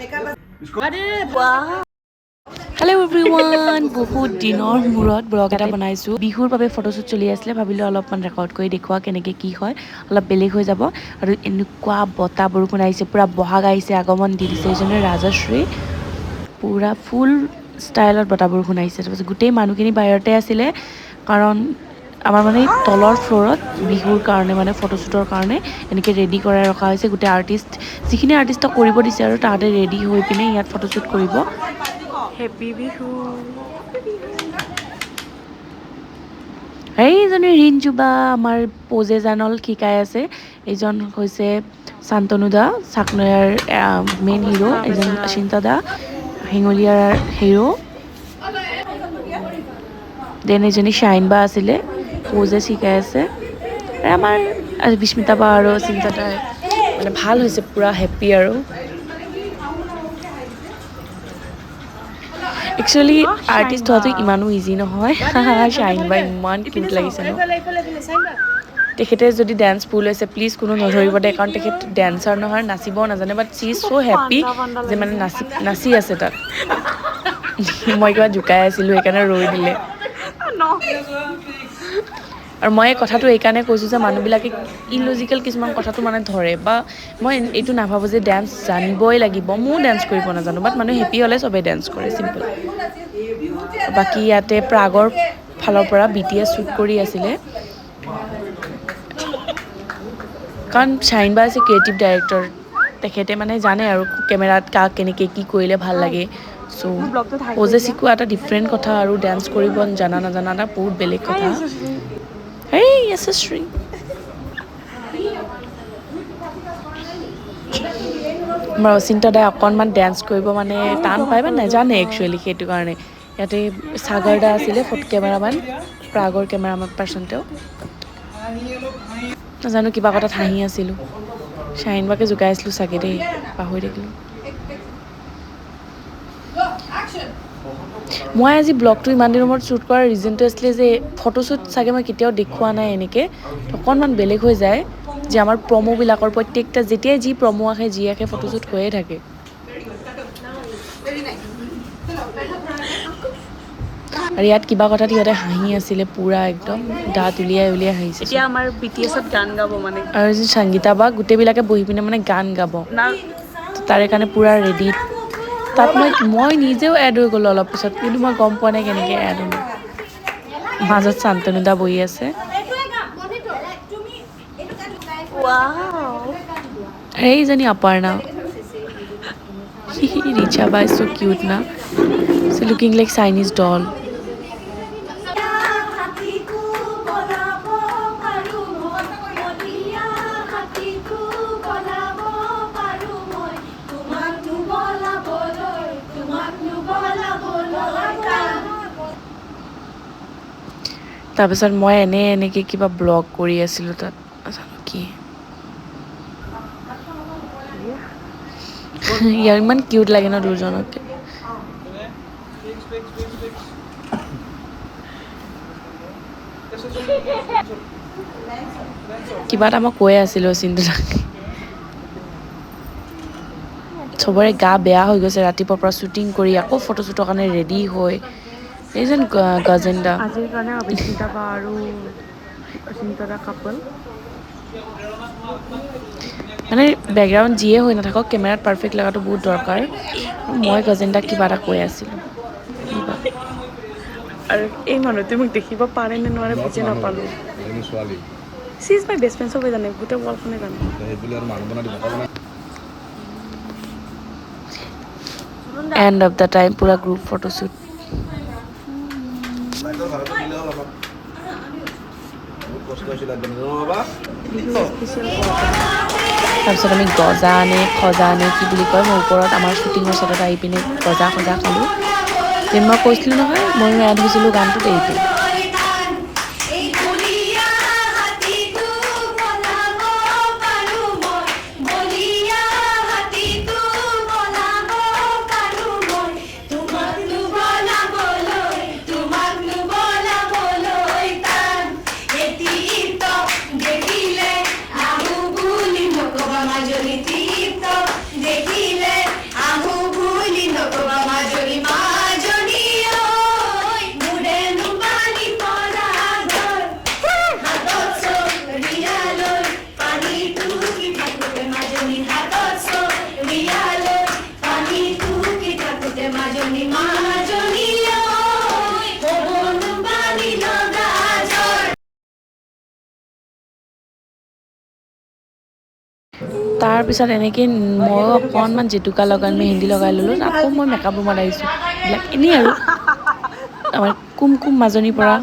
Hello' everyone, বহুত দিনৰ মূৰত ব্লগ এটা বনাইছোঁ। বিহুৰ বাবে ফটোশ্বুট চলি আছিলে, ভাবিলোঁ অলপমান ৰেকৰ্ড কৰি দেখুওৱা কেনেকৈ কি হয়, অলপ বেলেগ হৈ যাব। আৰু এনেকুৱা বতাহ বৰষুণ আহিছে, পূৰা বহাগ আহিছে, আগমন দি দিছে এইজনে ৰাজশ্ৰী। পূৰা ফুল ষ্টাইলত বতাহ বৰষুণ আহিছে। তাৰপিছত গোটেই মানুহখিনি বাহিৰতে আছিলে, কাৰণ আমাৰ মানে তলৰ ফ্ল'ৰত বিহুৰ কাৰণে মানে ফটোশ্বুটৰ কাৰণে এনেকৈ ৰেডি কৰাই ৰখা হৈছে। গোটেই আৰ্টিষ্ট যিখিনি আৰ্টিষ্টক কৰিব দিছে আৰু তাহাঁতে ৰেডি হৈ পিনে ইয়াত ফটোশ্বুট কৰিব। হেপী বিহু। এইজনী ৰিঞ্জুবা আমাৰ পজেজানল শিকাই আছে। এইজন হৈছে শান্তনু দা, চাকনৈয়াৰ মেইন হিৰো। এজন অচিন্তা দা, হেঙুলীয়াৰ হিৰো। দেন এজনী শ্বাইন বা আছিলে, প'জে শিকাই আছে। আৰু আমাৰ বিস্মিতা বা আৰু চিন্তা দাই মানে ভাল হৈছে, পূৰা হেপ্পী আৰু। একচুৱেলি আৰ্টিষ্ট হোৱাটো ইমানো ইজি নহয়। শ্বাইন বা ইমান কিউট লাগিছে ন। তেখেতে যদি ডান্স ভুল হৈছে প্লিজ কোনো নধৰিব দেই, কাৰণ তেখেত ডেন্সাৰ নহয়, নাচিবও নাজানে। বাট শ্বি ইজ চ' হেপ্পী যে মানে নাচি আছে তাত। মই কিবা জোকাই আছিলোঁ, সেইকাৰণে ৰৈ দিলে। আৰু মই এই কথাটো এইকাৰণে কৈছোঁ যে মানুহবিলাকে ইলজিকেল কিছুমান কথাটো মানে ধৰে, বা মই এইটো নাভাবোঁ যে ডান্স জানিবই লাগিব। ময়ো ডান্স কৰিব নাজানো, বাট মানুহে হেপ্পী হ'লে চবেই ডান্স কৰে, চিম্পল। বাকী ইয়াতে প্ৰাগৰ ফালৰ পৰা BTS শ্বুট কৰি আছিলে, কাৰণ শ্বাইন বা হৈছে ক্ৰিয়েটিভ ডাইৰেক্টৰ। তেখেতে মানে জানে আৰু কেমেৰাত কাক কেনেকৈ কি কৰিলে ভাল লাগে। চ' প'জে শিকোৱা এটা ডিফাৰেণ্ট কথা, আৰু ডান্স কৰিব জানা নাজানা এটা বহুত বেলেগ কথা। হেই য়শস্বী। আমাৰ অচিন্তা দাই অকণমান ডান্স কৰিব মানে টান পায়, বা নাজানে একচুৱেলি, সেইটো কাৰণে। ইয়াতে সাগৰ দা আছিলে কেমেৰামেন, প্ৰাগৰ কেমেৰামেন পাৰ্চন তেওঁ। নাজানো, কিবা কথাত হাঁহি আছিলোঁ। শ্বাইন বাকে জোকাই আছিলোঁ চাগে দেই, পাহৰি থাকিলোঁ। মই আজি ব্লগটো ইমান দিনৰ মূৰত শ্বুট কৰাৰ ৰিজনটো আছিলে যে ফটোশ্বুট চাগে মই কেতিয়াও দেখুওৱা নাই এনেকৈ, অকণমান বেলেগ হৈ যায়। যে আমাৰ প্ৰমোবিলাকৰ প্ৰত্যেকটা যেতিয়াই যি প্ৰমো আহে যি আহে ফটোশ্বুট হৈয়ে থাকে। আৰু ইয়াত কিবা কথাত সিহঁতে হাঁহি আছিলে, পূৰা একদম দাঁত উলিয়াই উলিয়াই হাঁহিছে। এতিয়া আমাৰ BTSত গান গাব মানে, আৰু এজনী সংগীতা বা গোটেইবিলাকে বহি পিনে মানে গান গাব, তাৰে কাৰণে পূৰা ৰেডি। তাত মই নিজেও এড হৈ গ'লোঁ অলপ পিছত, কিন্তু মই গম পোৱা নাই কেনেকৈ এড হ'লোঁ। মাজত শান্তনু দা বহি আছে। এইজনী অপৰ্ণা। ৰিচা বা ইজ চ' কিউট না, চ' লুকিং লাইক চাইনিজ ডল। তাৰপিছত মই এনেকৈ কিবা ব্লগ কৰি আছিলোঁ তাত, নাজানো কি। ইয়াৰ ইমান কিউট লাগে ন দুজনকে। কিবা এটা মই কৈ আছিলোঁ চিন্তু দাক। চবৰে গা বেয়া হৈ গৈছে, ৰাতিপুৱাৰ পৰা শ্বুটিং কৰি আকৌ ফটোশ্বুটৰ কাৰণে ৰেডি হৈ। এইজন গজেন্দা আজিৰ কাৰণে অবিস্মিতা বা আৰু অচিন্তা দা কাপল। মানে বেকগ্ৰাউণ্ড যিয়ে হৈ নাথাকক, কেমেৰাত পাৰফেক্ট লগাটো বহুত দৰকাৰ। মই গজেন্দাক কিবা এটা কৈ আছিলোঁ। আৰু এই মানুহটোৱে মোক দেখিব পাৰে নে নোৱাৰে বুজি নাপালোঁ। C is my best friend, চবে জানে, গোটেই ৱৰ্ল্ডখনে জানে। এণ্ড অফ দ্য টাইম পূৰা গ্ৰুপ ফটোশ্বুট। তাৰপিছত আমি গজা আনে খজা আনে কি বুলি কয়, মই ওপৰত আমাৰ শ্বুটিঙৰ চেটত আহি পিনে গজা খজা খালোঁ। দেন মই কৈছিলোঁ নহয় ময়ো এড হৈছিলোঁ গানটোত, এইটো। দেখিলে আহু তাৰপিছত এনেকৈ ময়ো অকণমান জেতুকা লগাই মেহেন্দি লগাই ল'লোঁ আকৌ মই মেকআপ ৰুমত আহিছোঁ এইবিলাক এনেই আৰু আমাৰ কুমকুম মাজনীৰ পৰা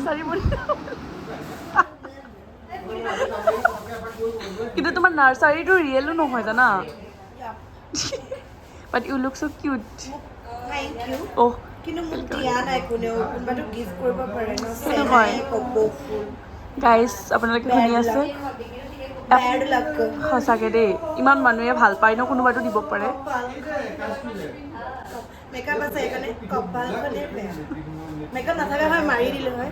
কিন্তু তোমাৰ নাৰ্চাৰীটো ৰিয়েলো নহয় জানা বাট ইউ লুক চ' কিউট অহ কিন্তু মোক দিয়া নাই কোনেও কোনোবাটো গিফ্ট কৰিব পাৰে ন সেইটো হয় গাইজ আপোনালোকে শুনি আছে বেড লাক সঁচাকৈ দেই ইমান মানুহে ভাল পায় ন কোনোবাটো দিব পাৰে মেকআপ আছে সেইকাৰণে কপালখনে বেয়া মেকআপ নাথাকা হয় মাৰি দিলোঁ হয়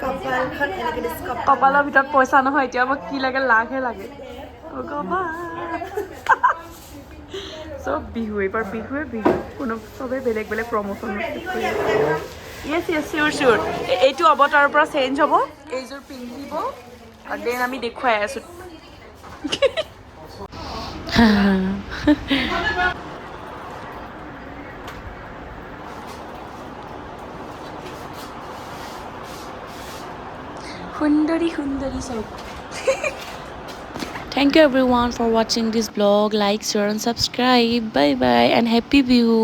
কপালখন এনেকৈ দিছোঁ কপালৰ ভিতৰত পইচা নহয় এতিয়া মোক কি লাগে লাখহে লাগে চব বিহু এইবাৰ বিহুৱে বিহু কোনো চবেই বেলেগ বেলেগ প্ৰমোশ্যন য়েছ য়েছ চিয়'ৰ চিয়'ৰ এইটো অৱতাৰৰ পৰা চেঞ্জ হ'ব এইযোৰ পিন্ধিব আৰু দেন আমি দেখুৱাই আছোঁ সুন্দৰী সুন্দৰী চব Thank you everyone for watching this vlog. Like, share and subscribe. Bye bye and happy Bihu.